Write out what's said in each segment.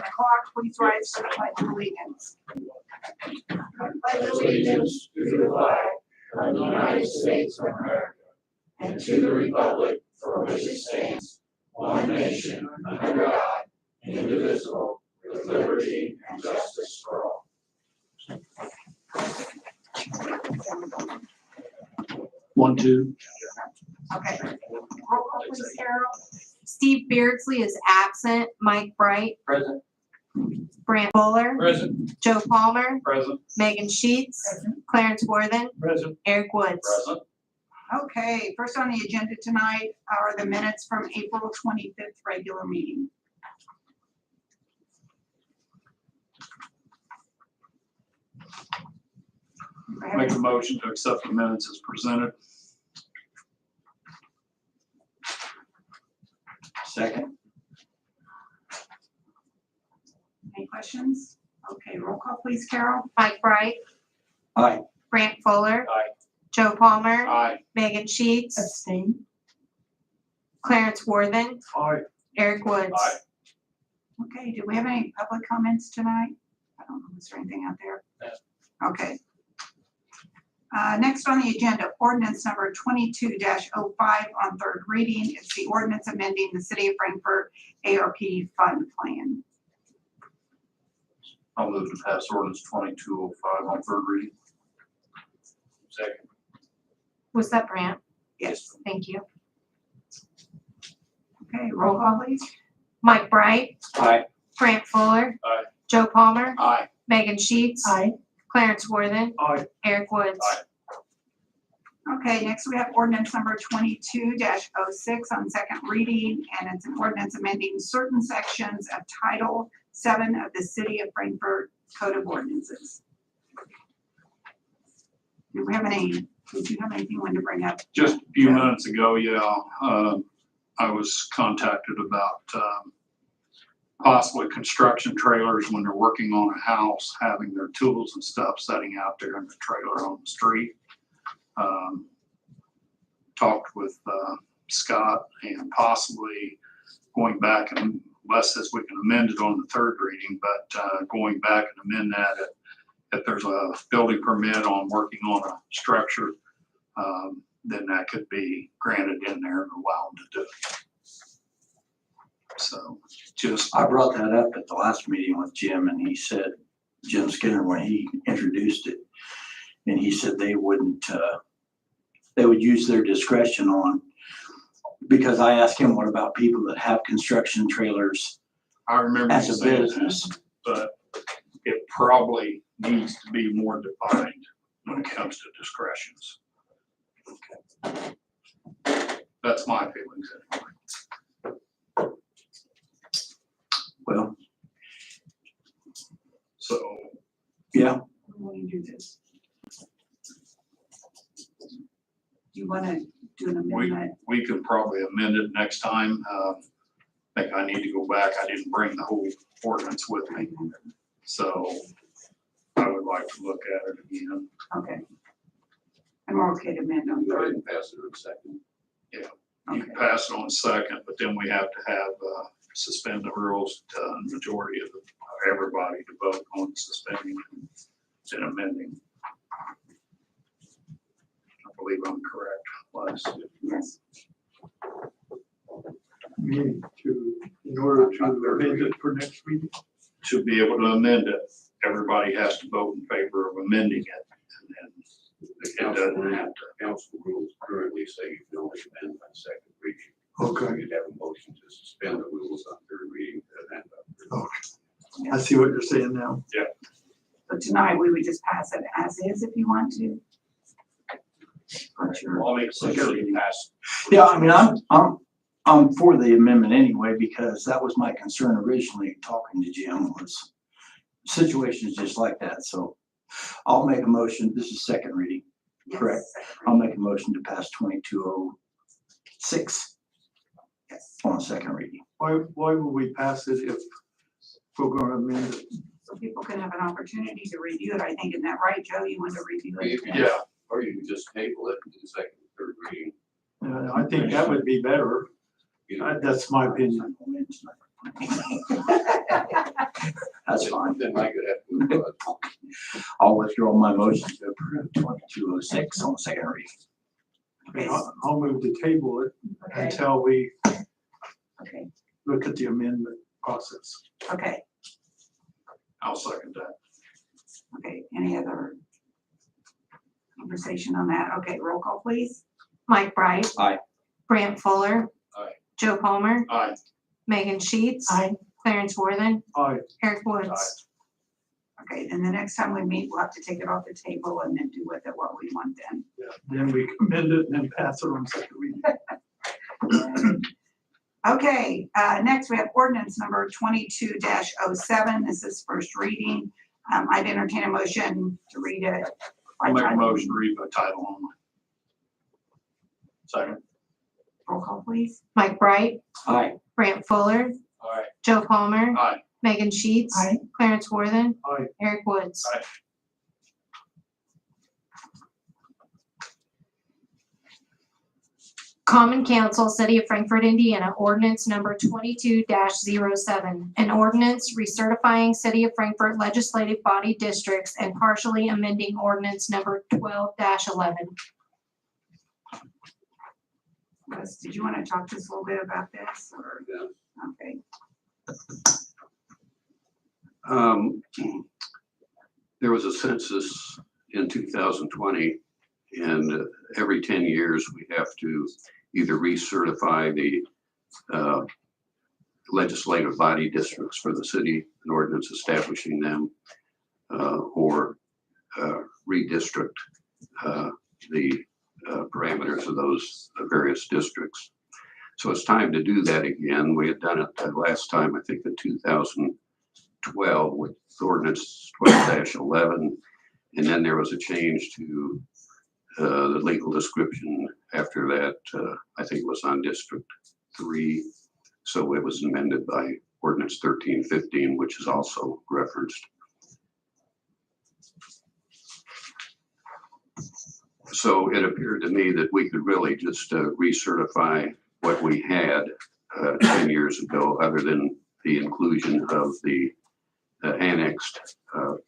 the clock, please rise for the pledge of allegiance. I pledge allegiance to the flag of the United States of America and to the republic for which it stands, one nation, under God, indivisible, with liberty and justice for all. One, two. Okay. Roll call, please, Carol. Steve Beardsley is absent. Mike Bright, Present. Brant Fuller, Present. Joe Palmer, Present. Megan Sheets, Clarence Worthen, Present. Eric Woods. Present. Okay, first on the agenda tonight are the minutes from April 25th regular meeting. Make a motion to accept the minutes as presented. Second. Any questions? Okay, roll call, please, Carol. Mike Bright, Aye. Brant Fuller, Aye. Joe Palmer, Aye. Megan Sheets, Abstain. Clarence Worthen, Aye. Eric Woods. Aye. Okay, do we have any public comments tonight? I don't know, is there anything out there? No. Okay. Next on the agenda, ordinance number 22-05 on third reading. It's the ordinance amending the City of Frankfort ARP fund plan. I'll move to pass ordinance 2205 on third reading. Second. Was that Brant? Yes. Thank you. Okay, roll call, please. Mike Bright, Aye. Brant Fuller, Aye. Joe Palmer, Aye. Megan Sheets, Clarence Worthen, Aye. Eric Woods. Aye. Okay, next we have ordinance number 22-06 on second reading, and it's an ordinance amending certain sections of Title 7 of the City of Frankfort Code of Ordinances. Do we have any, did you have anything you wanted to bring up? Just a few minutes ago, I was contacted about possibly construction trailers when they're working on a house, having their tools and stuff setting out there in the trailer on the street. Talked with Scott and possibly going back, and Les says we can amend it on the third reading, but going back and amend that if there's a building permit on working on a structure, then that could be granted in there and allow them to do it. So just, I brought that up at the last meeting with Jim, and he said, Jim Skinner, when he introduced it, and he said they wouldn't, they would use their discretion on, because I asked him, what about people that have construction trailers I remember you as a saying business? that, but it probably needs to be more defined when it comes to discretions. That's my feelings anyway. Well, So yeah, When you do this. Do you want to do an amendment? we can probably amend it next time. I think I need to go back. I didn't bring the whole ordinance with me. So I would like to look at it again. Okay. And we're okay to amend on Go ahead third. and pass it in a second. You Okay. can pass it on second, but then we have to have, suspend the rules to the majority of everybody to vote on suspending and amending. I believe I'm correct, Les. Yes. Meeting to, in order to amend it for next meeting? To be able to amend it, everybody has to vote in favor of amending it. And then The it doesn't have to. council rules currently say you can only amend on second reading. Okay, You'd have a motion to suspend the rules on third reading to amend on third. I see what you're saying now. So tonight, we would just pass it as is if you want to. But you're, I'll make a second pass. yeah, I mean, I'm for the amendment anyway, because that was my concern originally, talking to Jim, was situations just like that, so I'll make a motion, this is second reading, yes, correct. I'll make a motion to pass 2206 yes. on second reading. Why would we pass it if we're gonna amend it? So people can have an opportunity to review it. I think, isn't that right, Joe? You want to review it? Yeah, Or you can just table it to the second, third reading. I think that would be better. You know, That's my opinion. That's fine. Then I could have to move on. I'll withdraw my motion to approve 2206 on second reading. Okay, I'll move to table it okay, until we okay, look at the amendment process. okay, I'll second that. okay. Any other conversation on that? Okay, roll call, please. Mike Bright. Aye. Brant Fuller. Aye. Joe Palmer. Aye. Megan Sheets. Clarence Worthen. Aye. Eric Woods. Okay, then the next time we meet, we'll have to take it off the table and then do with it what we want then. Then we amend it and then pass it on second reading. Okay, next we have ordinance number 22-07. This is first reading. I'd entertain a motion to read it. by I'll make a title. motion to read by title only. Second. Roll call, please. Mike Bright. Aye. Brant Fuller. Aye. Joe Palmer. Aye. Megan Sheets. Aye. Clarence Worthen. Aye. Eric Woods. Aye. Common Council, City of Frankfort, Indiana, ordinance number 22-07. An ordinance recertifying City of Frankfort legislative body districts and partially amending ordinance number 12-11. Russ, did you want to talk to us a little bit about this or? Yeah. Okay, There was a census in 2020, and every 10 years we have to either recertify the legislative body districts for the city, an ordinance establishing them, or redistrict the parameters of those various districts. So it's time to do that again. We had done it last time, I think in 2012 with ordinance 12-11. And then there was a change to the legal description after that. I think it was on District 3. So it was amended by ordinance 1315, which is also referenced. So it appeared to me that we could really just recertify what we had 10 years ago, other than the inclusion of the annexed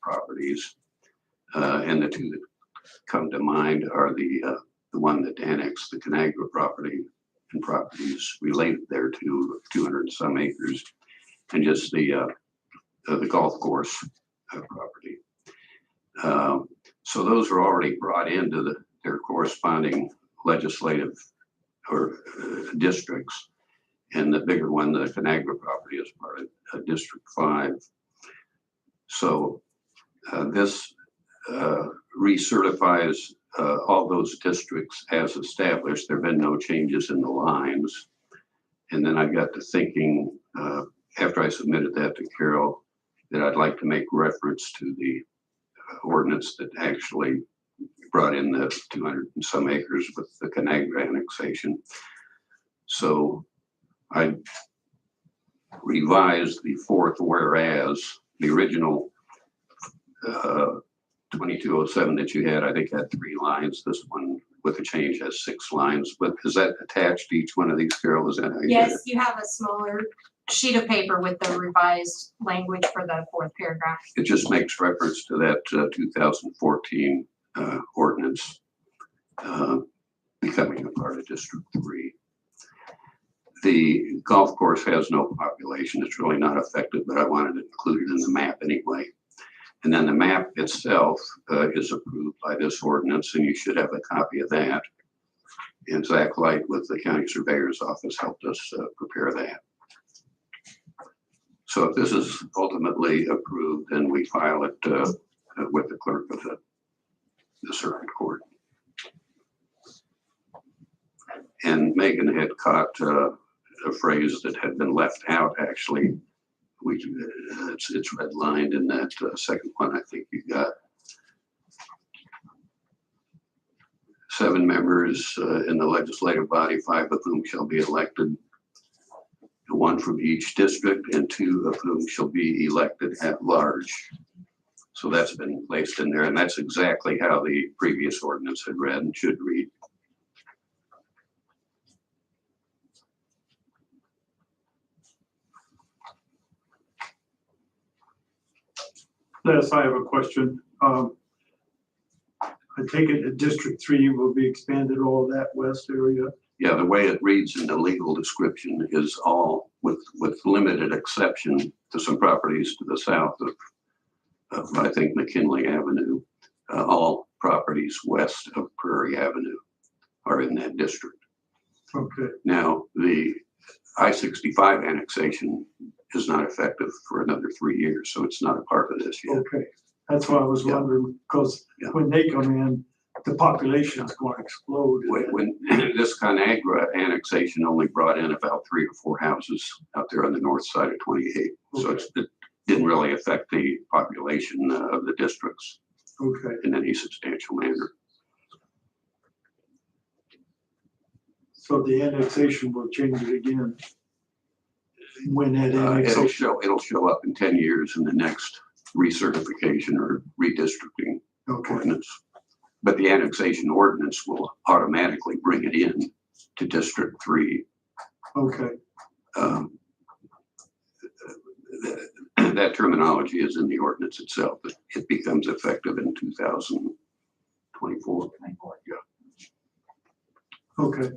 properties. And the two that come to mind are the one that annexed the Conagra property and properties related there to 200 and some acres, and just the golf course property. So those are already brought into their corresponding legislative or districts. And the bigger one, the Conagra property, is part of District 5. So this recertifies all those districts as established. There have been no changes in the lines. And then I got to thinking, after I submitted that to Carol, that I'd like to make reference to the ordinance that actually brought in the 200 and some acres with the Conagra annexation. So I revised the fourth whereas. The original 2207 that you had, I think, had 3 lines. This one with the change has 6 lines. But is that attached to each one of these, Carol? Is that how you did it? Yes, you have a smaller sheet of paper with the revised language for the 4th paragraph. It just makes reference to that 2014 ordinance becoming a part of District 3. The golf course has no population. It's really not affected, but I wanted it included in the map anyway. And then the map itself is approved by this ordinance, and you should have a copy of that. And Zach Light with the County Surveyor's Office helped us prepare that. So if this is ultimately approved, then we file it with the clerk of the circuit court. And Megan had caught a phrase that had been left out, actually. It's redlined in that second one I think you got. 7 members in the legislative body, 5 of whom shall be elected, 1 from each district, and 2 of whom shall be elected at large. So that's been placed in there, and that's exactly how the previous ordinance had read and should read. Les, I have a question. I take it that District 3 will be expanded all that west area. Yeah, the way it reads in the legal description is all, with limited exception to some properties to the south of I think, McKinley Avenue, all properties west of Prairie Avenue are in that district. Okay, Now, the I-65 annexation is not effective for another 3 years, so it's not a part of this yet. okay. That's what I was Yeah. wondering, because Yeah. when they come in, the population's going to explode. When this ConAgra annexation only brought in about 3 or 4 houses out there on the north side of 28. So it didn't really affect the population of the districts Okay, in any substantial manner. so the annexation will change it again. When that annexation, It'll show up in 10 years in the next recertification or redistricting okay, ordinance. But the annexation ordinance will automatically bring it in to District 3. okay, That terminology is in the ordinance itself, but it becomes effective in 2024. okay,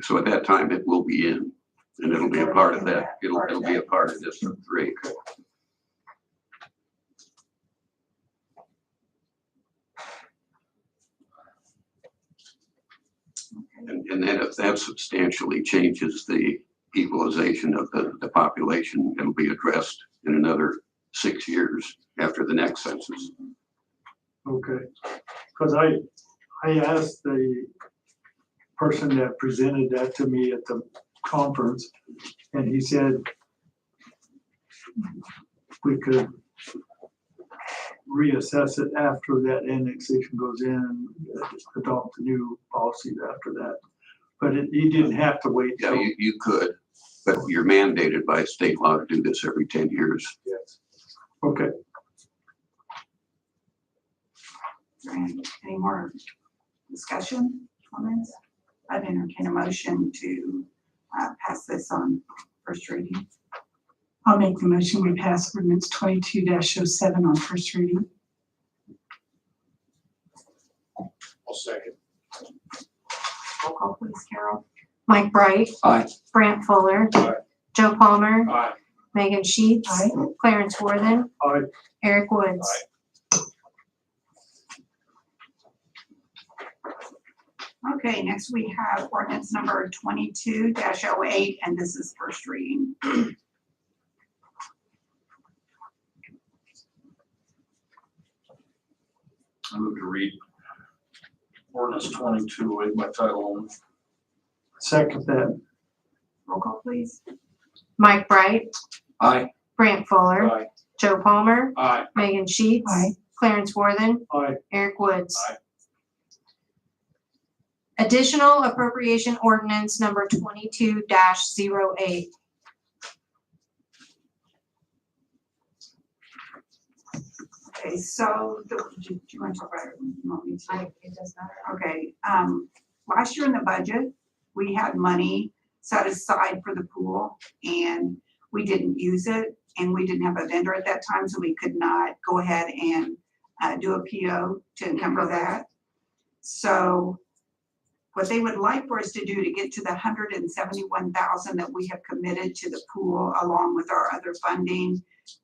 So at that time, it will be in, and it'll be a part of that. It'll be a part of District 3. And then if that substantially changes the equalization of the population, it'll be addressed in another 6 years after the next census. okay. Because I asked the person that presented that to me at the conference, and he said we could reassess it after that annexation goes in, adopt the new policies after that. But he didn't have to wait. Yeah, till- you could, but you're mandated by state law to do this every 10 years. Yes. Okay, Any more discussion, comments? I'd entertain a motion to pass this on first reading. I'll make the motion, we pass ordinance 22-07 on first reading. I'll second. Roll call, please, Carol. Mike Bright. Aye. Brant Fuller. Aye. Joe Palmer. Aye. Megan Sheets. Aye. Clarence Worthen. Aye. Eric Woods. Okay, next we have ordinance number 22-08, and this is first reading. I move to read ordinance 22 by title only. second that. Roll call, please. Mike Bright. Aye. Brant Fuller. Aye. Joe Palmer. Aye. Megan Sheets. Aye. Clarence Worthen. Aye, Eric Woods. Aye. Additional appropriation ordinance number 22-08. Okay, so do you want to talk about it? You want me to? It does not. Okay, last year in the budget, we had money set aside for the pool and we didn't use it. And we didn't have a vendor at that time, so we could not go ahead and do a PO to encumber that. So what they would like for us to do to get to the $171,000 that we have committed to the pool, along with our other funding,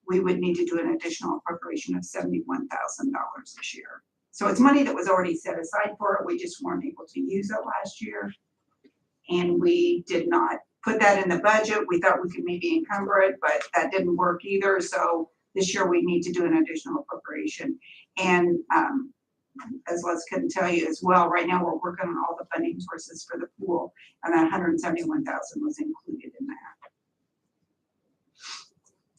we would need to do an additional appropriation of $71,000 this year. So it's money that was already set aside for it. We just weren't able to use it last year. And we did not put that in the budget. We thought we could maybe encumber it, but that didn't work either. So this year we need to do an additional appropriation. And as Les couldn't tell you as well, right now we're working on all the funding sources for the pool, and that $171,000 was included in that.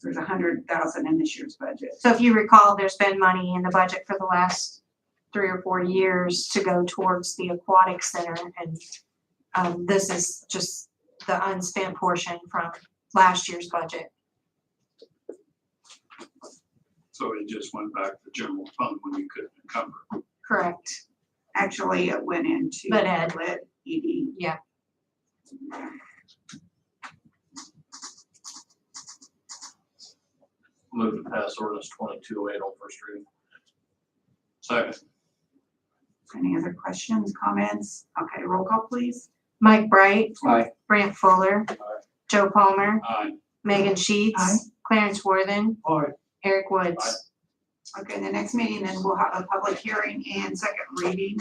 There's $100,000 in this year's budget. So if you recall, there's been money in the budget for the last 3 or 4 years to go towards the aquatic center. And this is just the unspent portion from last year's budget. So it just went back to general fund when you couldn't encumber. Correct. Actually, it went into Lit Ed. Lit ED. Yeah. Move to pass ordinance 2208 on first reading. Second. Any other questions, comments? Okay, roll call, please. Mike Bright. Aye. Brant Fuller. Aye. Joe Palmer. Aye. Megan Sheets. Aye. Clarence Worthing. All right, Eric Woods. Okay, the next meeting, then we'll have a public hearing and second reading.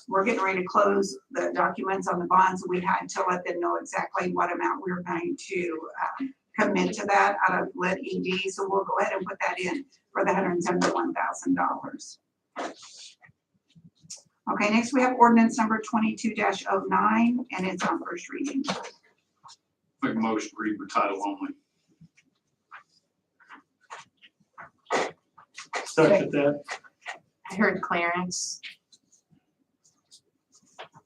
We're getting ready to close the documents on the bonds. We had to let them know exactly what amount we were going to commit to that out of lead ED. So we'll go ahead and put that in for the $171,000. Okay, next we have ordinance number 22-09, and it's on first reading. Make a motion to read by title only. second that. I heard Clarence.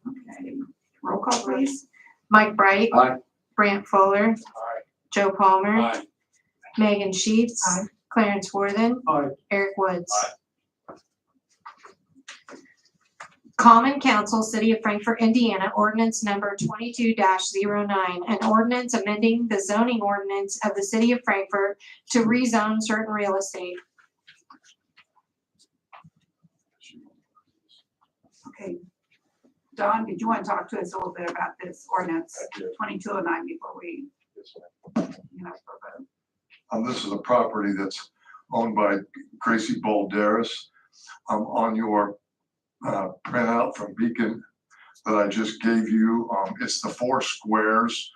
Okay, roll call, please. Mike Bright. Aye. Brant Fuller. Aye. Joe Palmer. Aye. Megan Sheets. Aye. Clarence Worthing. All right, Eric Woods. Aye. Common Council, City of Frankfort, Indiana, ordinance number 22-09, an ordinance amending the zoning ordinance of the City of Frankfort to rezone certain real estate. Okay. Don, did you want to talk to us a little bit about this ordinance I do. 2209 before we, Yes, ma'am. for a vote? This is a property that's owned by Gracie Balderas. On your printout from Beacon that I just gave you, it's the 4 squares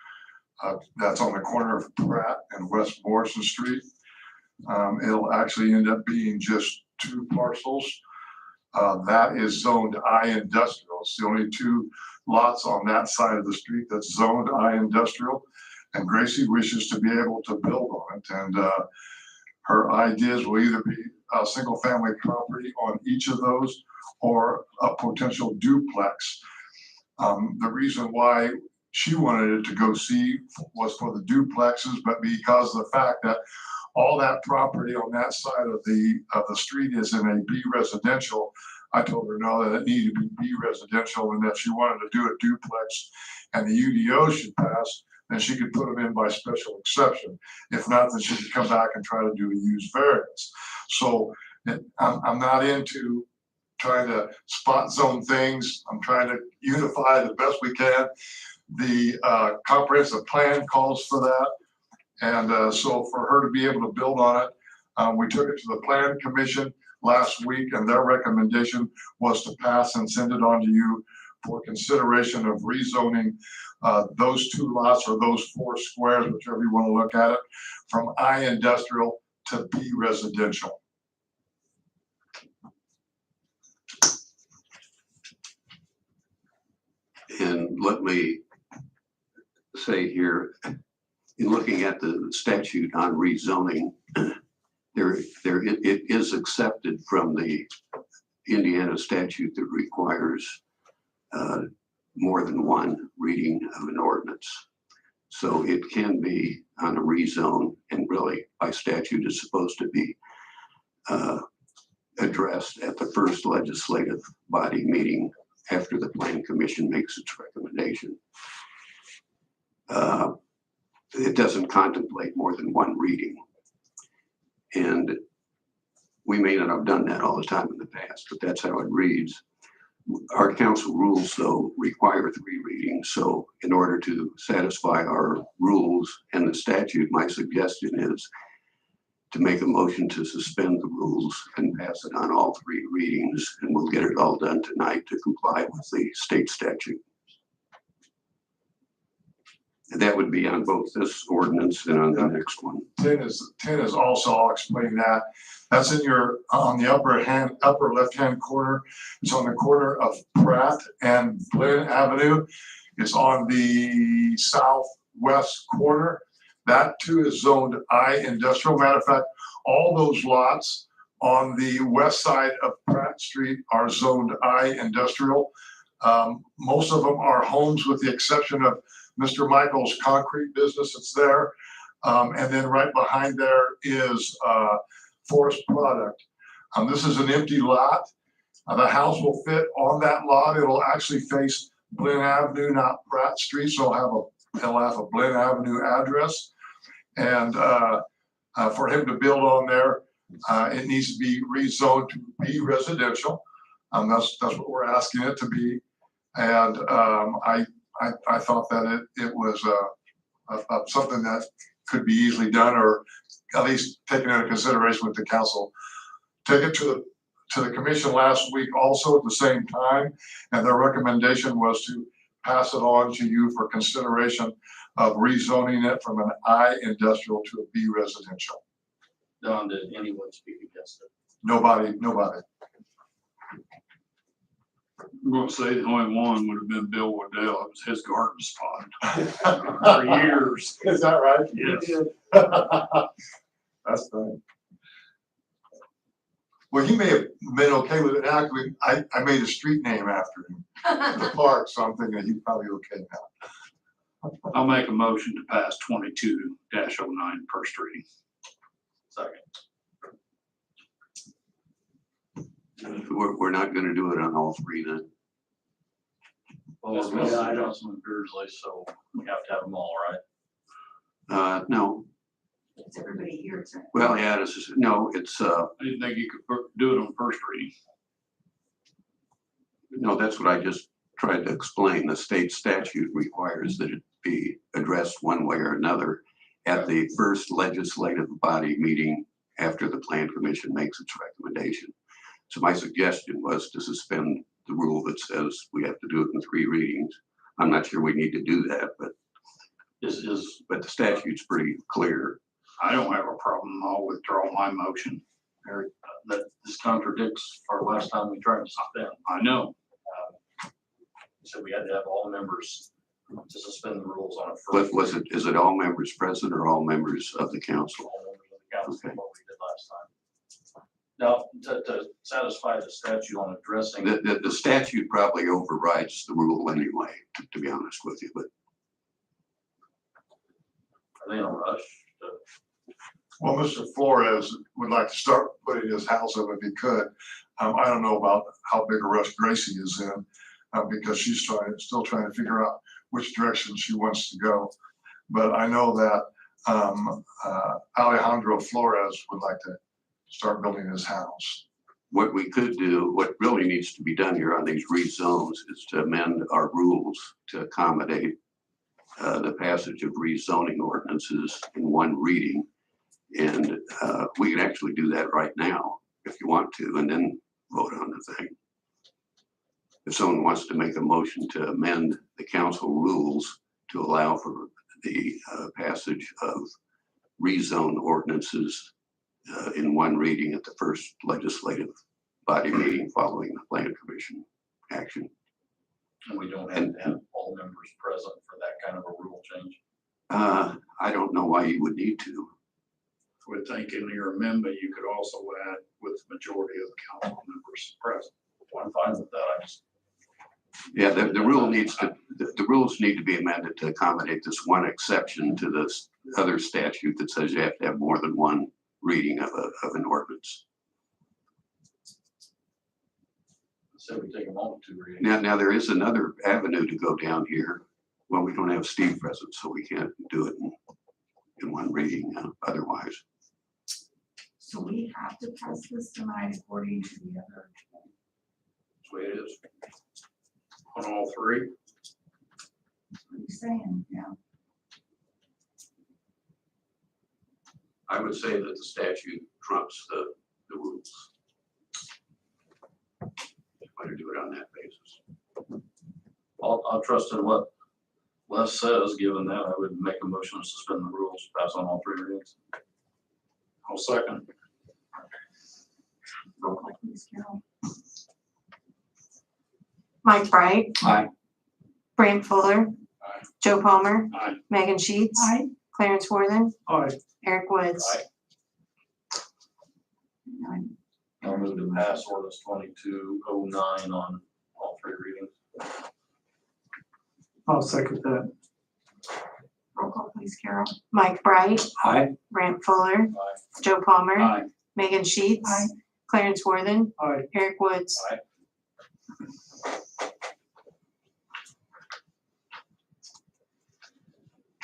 that's on the corner of Pratt and West Morrison Street. It'll actually end up being just 2 parcels. That is zoned I industrial. It's the only 2 lots on that side of the street that's zoned I industrial. And Gracie wishes to be able to build on it. And her ideas will either be a single family property on each of those or a potential duplex. The reason why she wanted it to go see was for the duplexes, but because of the fact that all that property on that side of the street is in a B residential. I told her no, that it needed to be B residential, and if she wanted to do a duplex and the UDO should pass, then she could put them in by special exception. If not, then she could come back and try to do a use variance. So I'm not into trying to spot zone things. I'm trying to unify the best we can. The comprehensive plan calls for that. And so for her to be able to build on it, we took it to the Plan Commission last week, and their recommendation was to pass and send it on to you for consideration of rezoning those 2 lots or those 4 squares, whichever you want to look at it, from I industrial to B residential. And let me say here, in looking at the statute on rezoning, it is accepted from the Indiana statute that requires more than 1 reading of an ordinance. So it can be on a rezone, and really by statute is supposed to be addressed at the first legislative body meeting after the Plan Commission makes its recommendation. It doesn't contemplate more than 1 reading. And we may not have done that all the time in the past, but that's how it reads. Our council rules, though, require 3 readings. So in order to satisfy our rules and the statute, my suggestion is to make a motion to suspend the rules and pass it on all 3 readings, and we'll get it all done tonight to comply with the state statute. And that would be on both this ordinance and on the next one. 10 is also, I'll explain that. That's in your, on the upper left-hand corner. It's on the corner of Pratt and Glen Avenue. It's on the southwest corner. That too is zoned I industrial. Matter of fact, all those lots on the west side of Pratt Street are zoned I industrial. Most of them are homes with the exception of Mr. Michael's concrete business that's there. And then right behind there is Forest Product. This is an empty lot. The house will fit on that lot. It'll actually face Glen Avenue, not Pratt Street. So it'll have a Glen Avenue address. And for him to build on there, it needs to be rezoned to be residential. That's what we're asking it to be. And I thought that it was something that could be easily done, or at least taken into consideration with the council. Take it to the commission last week also at the same time, and their recommendation was to pass it on to you for consideration of rezoning it from an I industrial to a B residential. Don, did anyone speak against it? Nobody. I'm gonna say the only one would have been Bill Waddell. It was his garden spot for years. Is that right? Yes. That's funny. Well, he may have been okay with it. Actually, I made a street name after him, the park, so I'm thinking he's probably okay now. I'll make a motion to pass 22-09 first reading. Second. We're not gonna do it on all three then. Well, we're missing Councilman Beardsley, so we have to have them all, right? No, Is everybody here to? well, yeah, this is, no, it's, I didn't think you could do it on first reading. no, that's what I just tried to explain. The state statute requires that it be addressed one way or another at the first legislative body meeting after the plan commission makes its recommendation. So my suggestion was to suspend the rule that says we have to do it in 3 readings. I'm not sure we need to do that, but but the statute's pretty clear. I don't have a problem. I'll withdraw my motion. That this contradicts our last time we tried to suspend. I know. So we had to have all members to suspend the rules on a But first. is it all members present or all members of the council? All members of the council, Okay. what we did last time. Now, to satisfy the statute on addressing. The statute probably overrides the rule anyway, to be honest with you, but Are they in a rush? Well, Mr. Flores would like to start putting his house up if he could. I don't know about how big a rush Gracie is in, because she's still trying to figure out which direction she wants to go. But I know that Alejandro Flores would like to start building his house. what we could do, what really needs to be done here on these rezones is to amend our rules to accommodate the passage of rezoning ordinances in 1 reading. And we can actually do that right now if you want to, and then vote on the thing. If someone wants to make a motion to amend the council rules to allow for the passage of rezone ordinances in 1 reading at the first legislative body meeting following the plan commission action. And we don't have to have all members present for that kind of a rule change. I don't know why you would need to. I would think in your amendment, you could also add with the majority of the council members present. Well, I'm fine with that. I just, Yeah, the rule needs to, the rules need to be amended to accommodate this one exception to this other statute that says you have to have more than 1 reading of an ordinance. say we take them all to 2 readings. Now there is another avenue to go down here. Well, we don't have Steve present, so we can't do it in 1 reading otherwise. So we have to pass this tonight according to the other. That's the way it is. On all 3. What are you saying? Yeah. I would say that the statute trumps the rules. Better do it on that basis. I'll trust in what Les says. Given that, I would make a motion to suspend the rules, pass on all 3 readings. I'll second. Roll call, please, Carol. Mike Bright. Aye. Brant Fuller. Aye. Joe Palmer. Aye. Megan Sheets. Aye. Clarence Worthen. Aye. Eric Woods. Aye. Nine. I'll move to pass ordinance 2209 on all 3 readings. I'll second that. Roll call, please, Carol. Mike Bright. Aye. Brant Fuller. Aye. Joe Palmer. Aye. Megan Sheets. Aye. Clarence Worthen. Aye. Eric Woods. Aye.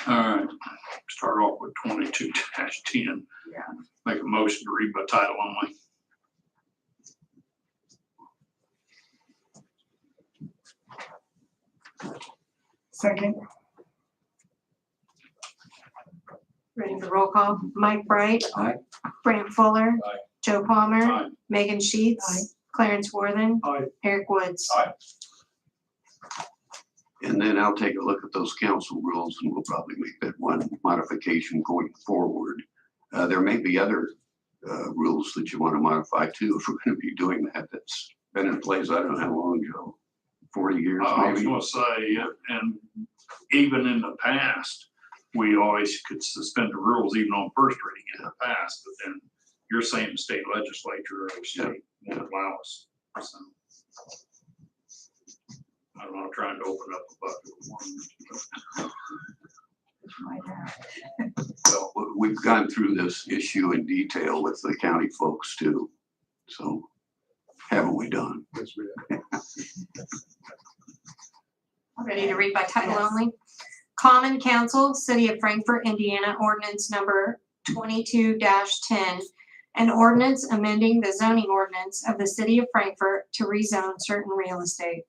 All right. start off with 22-10. Yeah. Make a motion to read by title only. Second. Ready for roll call? Mike Bright. Aye. Brant Fuller. Aye. Joe Palmer. Aye. Megan Sheets. Aye. Clarence Worthen. Aye. Eric Woods. Aye. And then I'll take a look at those council rules and we'll probably make that one modification going forward. There may be other rules that you want to modify too, if we're going to be doing that. That's been in place, I don't know how long ago, 40 years I was maybe. gonna say, and even in the past, we always could suspend the rules even on first reading in the past, but then you're saying the state legislature or the state won't allow us, so. I don't know, trying to open up a bucket of worms. Well, we've gone through this issue in detail with the county folks too. So haven't we done? Yes, we have. Ready to read by title Yes. only? Common Council, City of Frankfort, Indiana, ordinance number 22-10. An ordinance amending the zoning ordinance of the City of Frankfort to rezone certain real estate.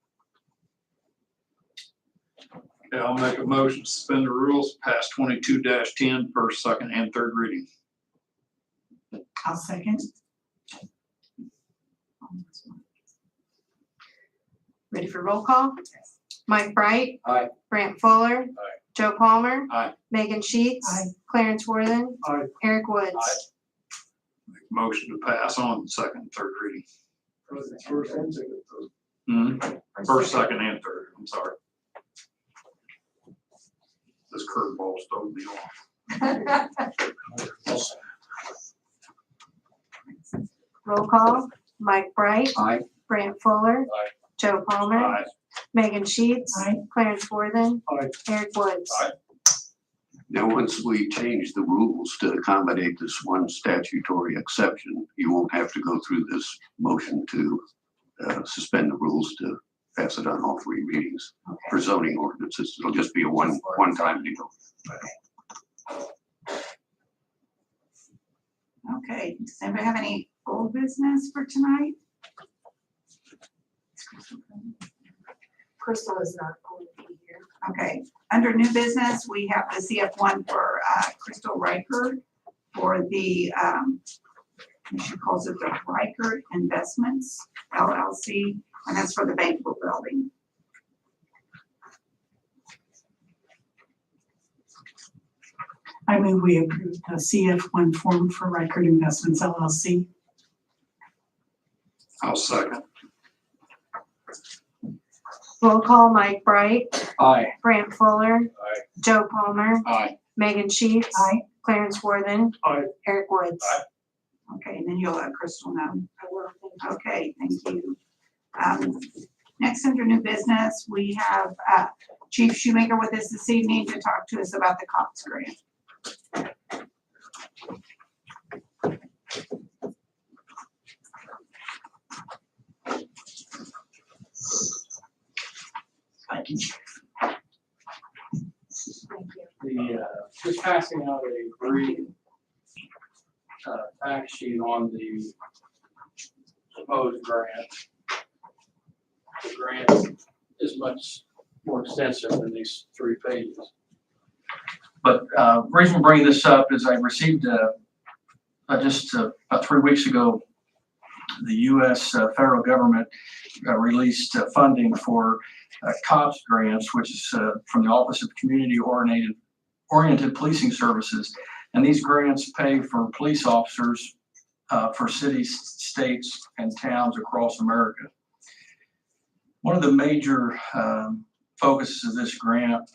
Yeah, I'll make a motion to suspend the rules, pass 22-10, first, second, and third reading. I'll second. Ready for roll call? Mike Bright. Aye. Brant Fuller. Aye. Joe Palmer. Aye. Megan Sheets. Aye. Clarence Worthen. Aye. Eric Woods. Aye. Make a motion to pass on second, and third reading. First and second. First, second, and third, I'm sorry. This curveball stole me off. Roll call. Mike Bright. Aye. Brant Fuller. Aye. Joe Palmer. Aye. Megan Sheets. Aye. Clarence Worthen. Aye. Eric Woods. Aye. Now, once we change the rules to accommodate this one statutory exception, you won't have to go through this motion to suspend the rules to pass it on all three readings for zoning ordinances. It'll just be a one-time deal. Okay, does anybody have any old business for tonight? Crystal is not going to be here. Okay, under new business, we have the CF1 for Crystal Reichert for the, she calls it the Reichert Investments LLC, and that's for the Banquet Building. I move we approve the CF1 form for Reichert Investments LLC. I'll second. Roll call. Mike Bright. Aye. Brant Fuller. Aye. Joe Palmer. Aye. Megan Sheets. Aye. Clarence Worthen. Aye. Eric Woods. Aye. Okay, and then you'll let Crystal know. I will, thank you. Okay, thank you. Next, under new business, we have Chief Shoemaker with us this evening to talk to us about the COPS grant. Thank you. Just passing out a brief fact sheet on the proposed grant. The grant is much more extensive than these 3 pages. But the reason we're bringing this up is I received just about 3 weeks ago, the U.S. federal government released funding for COPS grants, which is from the Office of Community Oriented Policing Services. And these grants pay for police officers for cities, states, and towns across America. One of the major focuses of this grant,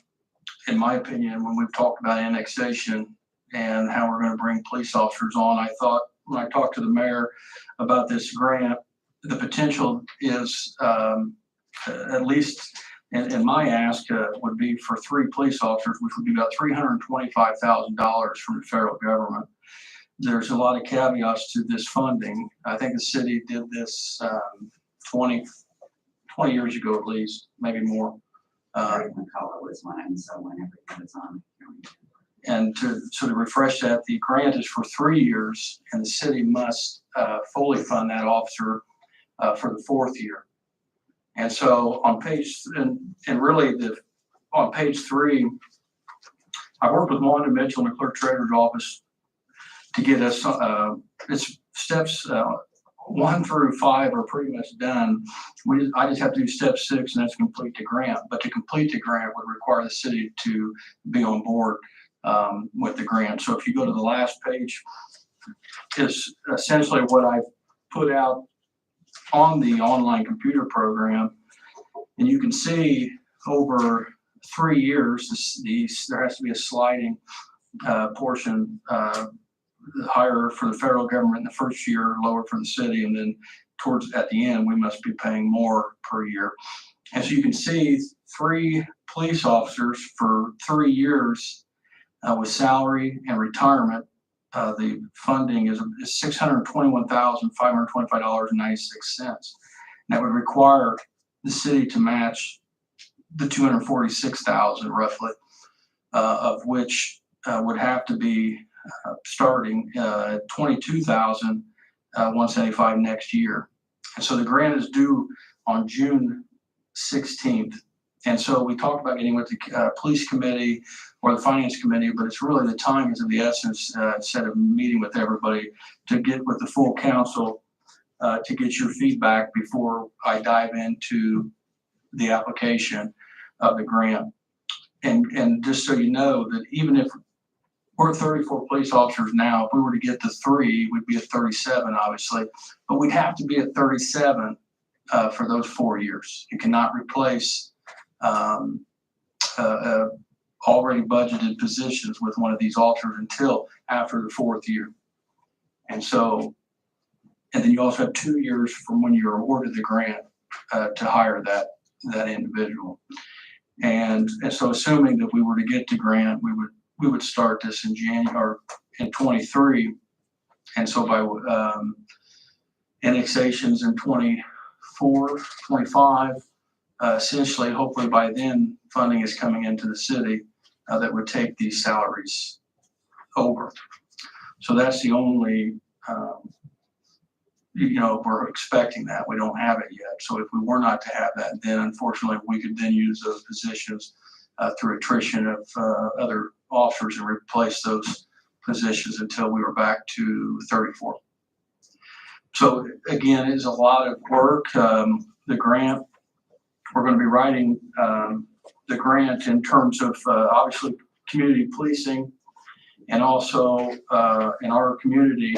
in my opinion, when we've talked about annexation and how we're going to bring police officers on, I thought when I talked to the mayor about this grant, the potential is at least, and my ask would be for 3 police officers, which would be about $325,000 from the federal government. There's a lot of caveats to this funding. I think the city did this 20 years ago at least, maybe more. Gary McCullough was one, and so whenever he was on. And to sort of refresh that, the grant is for 3 years, and the city must fully fund that officer for the 4th year. And so on page, and really on page 3, I worked with Wanda Mitchell in the clerk treasurer's office to get us, it's steps 1 through 5 are pretty much done. I just have to do step 6, and that's complete the grant. But to complete the grant would require the city to be on board with the grant. So if you go to the last page, is essentially what I've put out on the online computer program. And you can see over 3 years, there has to be a sliding portion, higher for the federal government in the first year, lower for the city, and then at the end, we must be paying more per year. And so you can see 3 police officers for 3 years with salary and retirement. The funding is $621,525.96. That would require the city to match the $246,000 roughly, of which would have to be starting $22,175 next year. And so the grant is due on June 16th. And so we talked about getting with the police committee or the finance committee, but it's really the time is of the essence, instead of meeting with everybody, to get with the full council to get your feedback before I dive into the application of the grant. And just so you know that even if we're 34 police officers now, if we were to get to 3, we'd be at 37, obviously, but we'd have to be at 37 for those 4 years. You cannot replace already budgeted positions with one of these officers until after the 4th year. And so, and then you also have 2 years from when you're awarded the grant to hire that individual. And so assuming that we were to get the grant, we would start this in January or in 23. And so by annexations in 24, 25, essentially, hopefully by then, funding is coming into the city that would take these salaries over. So that's the only, we're expecting that. We don't have it yet. So if we were not to have that, then unfortunately, we could then use those positions through attrition of other officers and replace those positions until we were back to 34. So again, it's a lot of work. The grant, we're going to be writing the grant in terms of obviously community policing, and also in our community,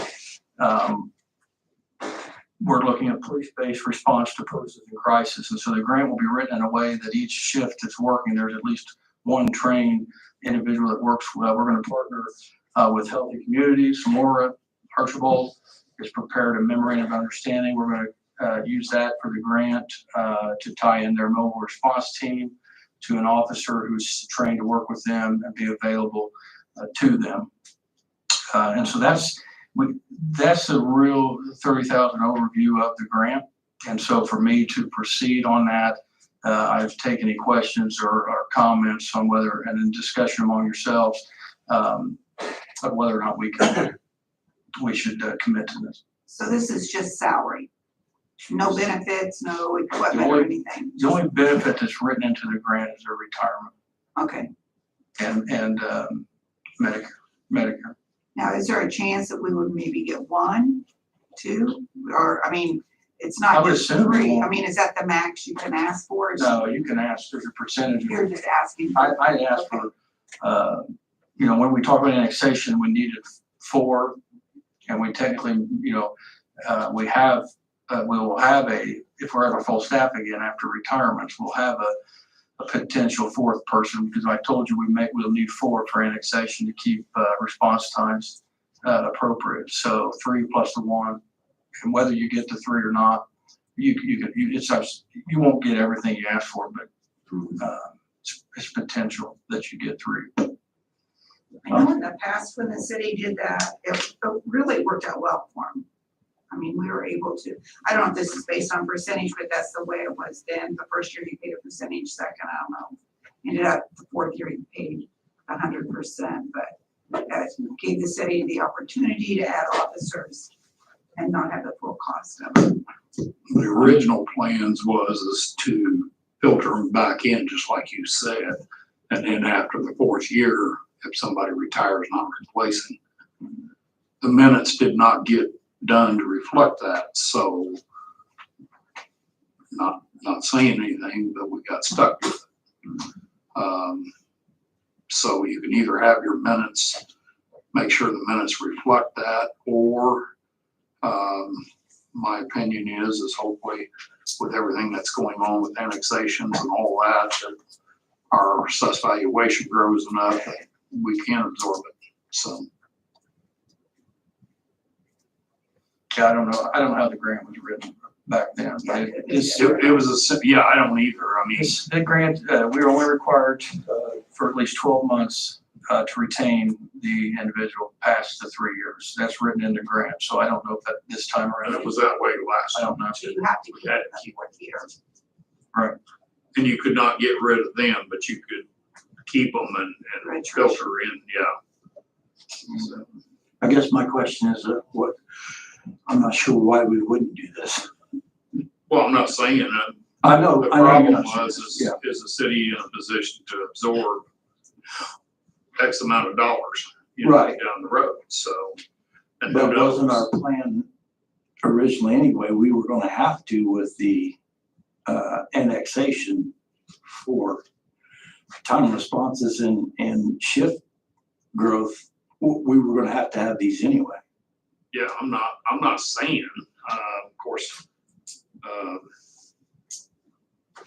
we're looking at police-based response to purposes in crisis. And so the grant will be written in a way that each shift that's working, there's at least one trained individual that works well. We're going to partner with Healthy Communities. Maura Archibald has prepared a memorandum of understanding. We're going to use that for the grant to tie in their mobile response team to an officer who's trained to work with them and be available to them. And so that's a real 30,000 overview of the grant. And so for me to proceed on that, I've taken any questions or comments on whether, and in discussion among yourselves, of whether or not we should commit to this. So this is just salary, no benefits, no equipment or anything? The only benefit that's written into the grant is their retirement Okay. and Medicare. Now, is there a chance that we would maybe get 1, 2, or, I mean, it's not I would just assume 3. more. I mean, is that the max you can ask for? No, you can ask, there's a percentage. You're just asking. I asked for, when we talk about annexation, we needed 4, and we technically, we will have if we're ever full staff again after retirements, we'll have a potential 4th person, because I told you we'll need 4 for annexation to keep response times appropriate. So 3 plus the 1, and whether you get to 3 or not, you won't get everything you ask for, but it's potential that you get 3. I know in the past when the city did that, it really worked out well for them. I mean, we were able to, I don't know if this is based on percentage, but that's the way it was then. The first year you paid a percentage, second, I don't know. Ended up the 4th year you paid 100%, but that gave the city the opportunity to add officers and not have the full cost of it. The original plans was to filter them back in, just like you said. And then after the fourth year, if somebody retires, not replacing. The minutes did not get done to reflect that, so not saying anything, but we got stuck with it. So you can either have your minutes, make sure the minutes reflect that, or my opinion is hopefully with everything that's going on with annexations and all that our assessed valuation grows enough that we can absorb it, so. Yeah, I don't know how the grant was written back then. It was yeah, I don't either, I mean. The grant, we were only required for at least 12 months to retain the individual past the 3 years. That's written in the grant, so I don't know if that this time around. It was that way last I time. don't know. So you have to keep it the fourth year. Right. And you could not get rid of them, but you could keep them and filter in, yeah. So, I guess my question is I'm not sure why we wouldn't do this. well, I'm not saying that. I know. The I know you're problem not is saying- the city in a position to absorb X amount of dollars, Right. down the road, so. And But who knows? wasn't our plan originally anyway, we were gonna have to with the annexation for time responses and shift growth, we were gonna have to have these anyway. Yeah, I'm not saying, of course,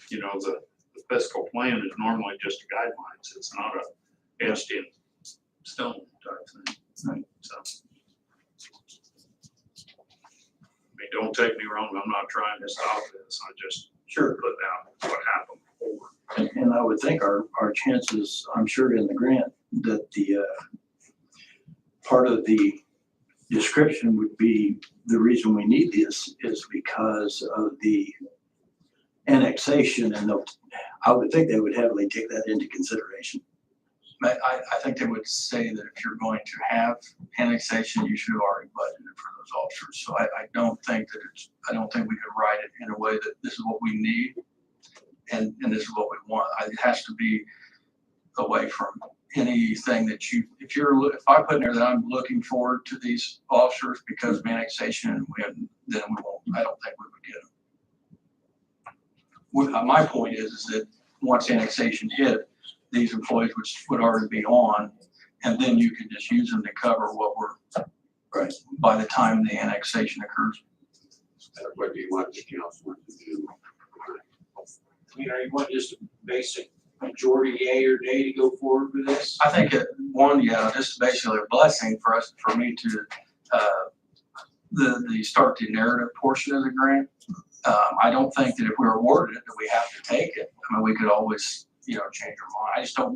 the fiscal plan is normally just guidelines. It's not a etched in stone type thing. Right. So. I mean, don't take me wrong, I'm not trying to stop this. I just put down what happened before. And I would think our chances, I'm sure in the grant, that the part of the description would be the reason we need this is because of the annexation, and I would think they would heavily take that into consideration. I think they would say that if you're going to have annexation, you should have already budgeted for those officers. So I don't think we could write it in a way that this is what we need and this is what we want. It has to be away from anything that if I put in there that I'm looking forward to these officers because of annexation, then we won't, I don't think we would get them. My point is that once annexation hit, these employees would already be on, and then you can just use them to cover what we're, right, by the time the annexation occurs. What do you want the council to do? You want just a basic majority yay or nay to go forward with this? I think this is basically a blessing for me to, start the narrative portion of the grant. I don't think that if we're awarded it, that we have to take it. I mean, we could always, change our mind. I just didn't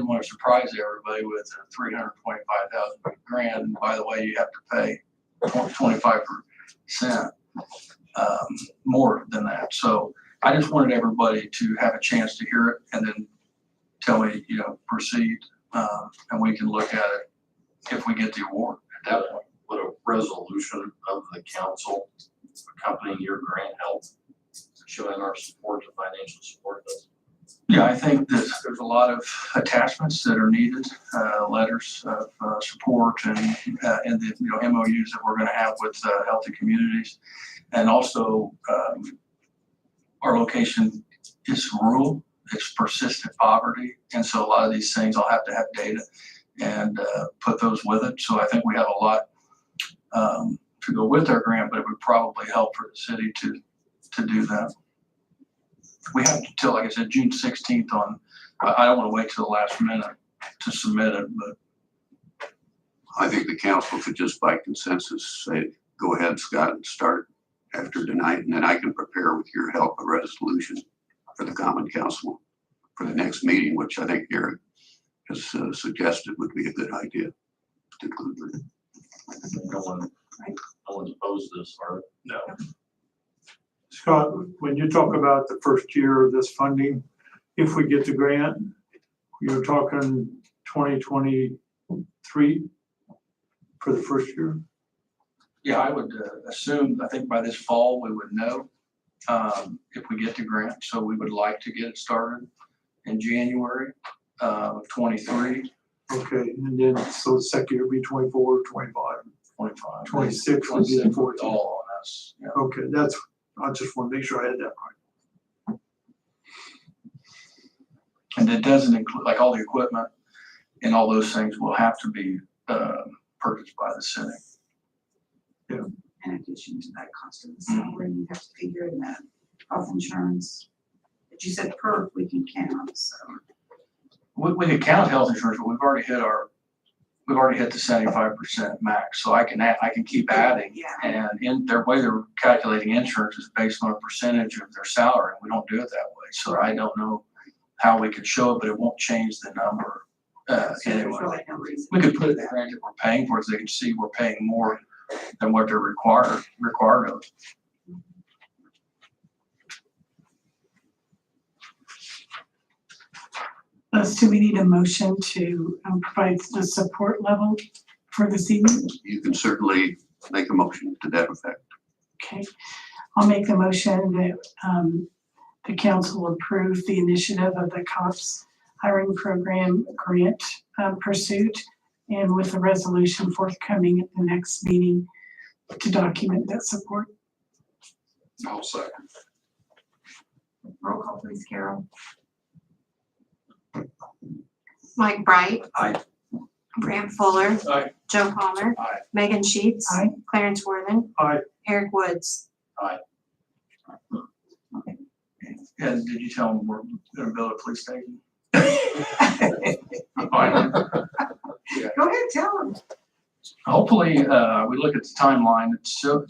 want to surprise everybody with a $325,000 grant. And by the way, you have to pay 25% more than that. So I just wanted everybody to have a chance to hear it and then tell me, proceed, and we can look at it if we get the award at that point. Would a resolution of the council accompanying your grant help, showing our support, the financial support? Yeah, I think that there's a lot of attachments that are needed, letters of support and the MOUs that we're going to have with healthy communities. And also our location is rural, it's persistent poverty. And so a lot of these things I'll have to have data and put those with it. So I think we have a lot to go with our grant, but it would probably help for the city to do that. We have till, like I said, June 16th on, I don't want to wait till the last minute to submit it, but. I think the council could just by consensus say, go ahead, Scott, and start after tonight, and then I can prepare with your help a resolution for the common council for the next meeting, which I think Eric has suggested would be a good idea to include with it. No one's opposed to this, or No. Scott, when you talk about the first year of this funding, if we get the grant, you're talking 2023 3 for the first year? Yeah, I would assume, I think by this fall, we would know if we get the grant. So we would like to get it started in January of 23, Okay, and then, so the second year would be 24, 25, 25. 26 would be the 26 fourth is year. all on us. Yeah. Okay, I just want to make sure I had that right. And it doesn't include, like all the equipment and all those things will have to be purchased by the city. In addition to that cost of the salary, you have to figure in that health insurance. But you said perf we can count, so. We can count health insurance, but we've already hit the 75% max. So I can keep adding. Yeah. And in their way they're calculating insurance is based on a percentage of their salary. We don't do it that way. So I don't know how we could show it, but it won't change the number. So there's Anyway, really no reason. we could put it in the grant that we're paying for it so they can see we're paying more than what they're required of. Do we need a motion to provide the support level for this evening? You can certainly make a motion to that effect. Okay, I'll make the motion that the council approve the initiative of the COPS hiring program grant pursuit, and with the resolution forthcoming at the next meeting to document that support. I'll second. Roll call please, Carol. Mike Bright. Aye. Brant Fuller. Aye. Joe Palmer. Aye. Megan Sheets. Aye. Clarence Worthing. Aye. Eric Woods. And did you tell them we're gonna build a police station? Go ahead, tell them. Hopefully, we look at the timeline.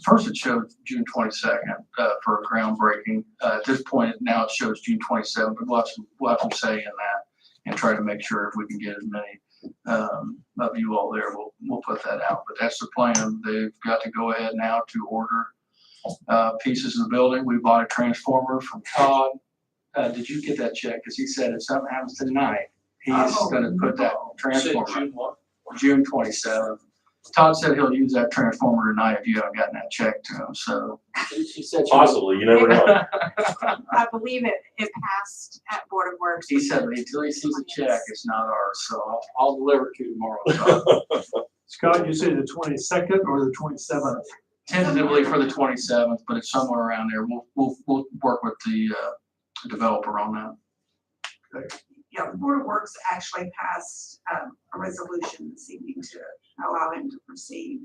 First it showed June 22nd for groundbreaking. At this point, now it shows June 27th, but we'll have some say in that and try to make sure if we can get as many of you all there, we'll put that out. But that's the plan. They've got to go ahead now to order pieces of the building. We bought a transformer from Todd. Did you get that check? Because he said if something happens tonight, he's gonna put that transformer. June 27th. Todd said he'll use that transformer tonight if you haven't gotten that check to him, so. She said. Possibly, you never know. I believe it passed at Board of Works. He said until he sees a check, it's not ours, so I'll deliver it to you tomorrow. So. Scott, you say the 22nd or the 27th? Tentatively for the 27th, but it's somewhere around there. We'll work with the developer on that. Yeah, the Board of Works actually passed a resolution this evening to allow him to proceed.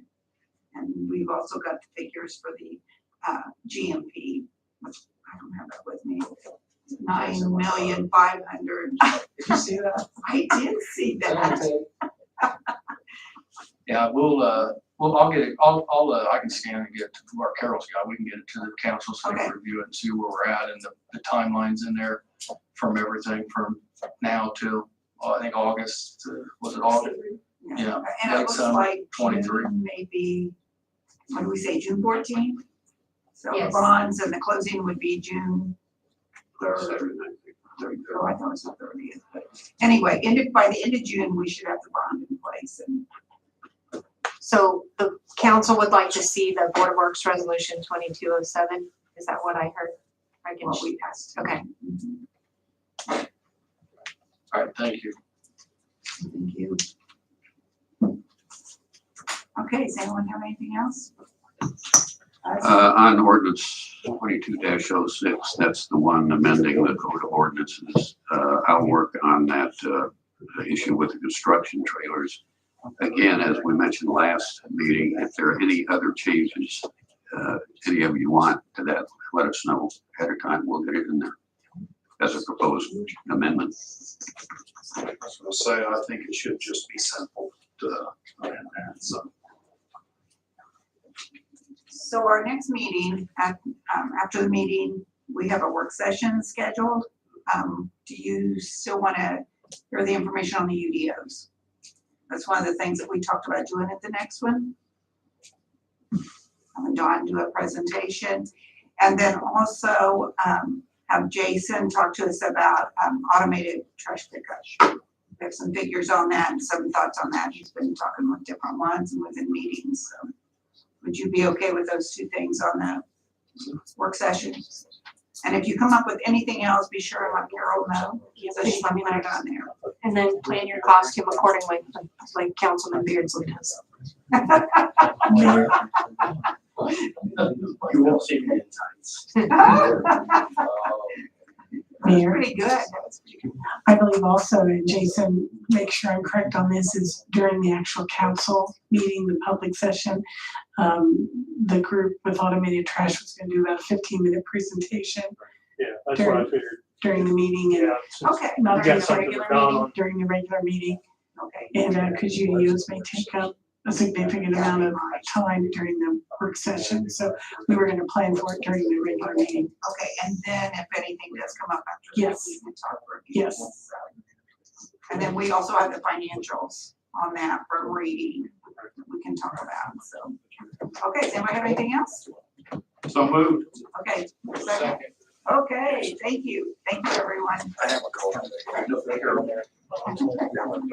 And we've also got the figures for the GMP, which I don't have that with me. 9,500,000. Did you see that? I did see that. Yeah, I'll get it. I can scan and get it to our Carol's guy. We can get it to the council so they can review it and see where we're at and the timelines in there from everything from now to, I think August, was it August? Yeah, And it late looks summer, like 23. June, maybe, what do we say, June 14th? So the Yes. bonds and the closing would be June 3rd. Oh, I thought it was the 30th, but anyway, by the end of June, we should have the bond in place and So the council would like to see the Board of Works Resolution 2207. Is that what I heard? I can, what we passed. okay. All right, thank you. Thank you. Okay, does anyone have anything else? On ordinance 22-06, that's the one amending the code of ordinances. I'll work on that issue with the construction trailers. Again, as we mentioned last meeting, if there are any other changes, any of you want to that, let us know ahead of time. We'll get it in there as a proposed amendment. I was gonna say, I think it should just be simple to amend that, so. So our next meeting, after the meeting, we have a work session scheduled. Do you still want to hear the information on the UDOs? That's one of the things that we talked about doing at the next one. Having Dawn do a presentation. And then also have Jason talk to us about automated trash pickup. We have some figures on that and some thoughts on that. He's been talking with different ones and within meetings, so. Would you be okay with those two things on that work session? And if you come up with anything else, be sure and let Carol know, so she can put it on there. And then plan your costume accordingly, like Councilman Beardsley does. Mayor, You won't see me in tights. Mayor, Pretty good. I believe also, and Jason, make sure I'm correct on this, is during the actual council meeting, the public session, the group with automated trash was gonna do about a 15-minute presentation Yeah, that's what I figured. during the meeting and Yeah. since Okay, not we during got the something regular to count meeting, on. during the regular meeting. okay. And, because UDOs may take up a significant amount of time during the work session, so we were gonna plan for it during the regular meeting. Okay, and then if anything does come up after that, Yes. we can talk for a few Yes. minutes, so. And then we also have the financials on that for reading, that we can talk about, so. Okay, does anybody have anything else? So moved. Okay, second. Okay, thank you, everyone. I have a call.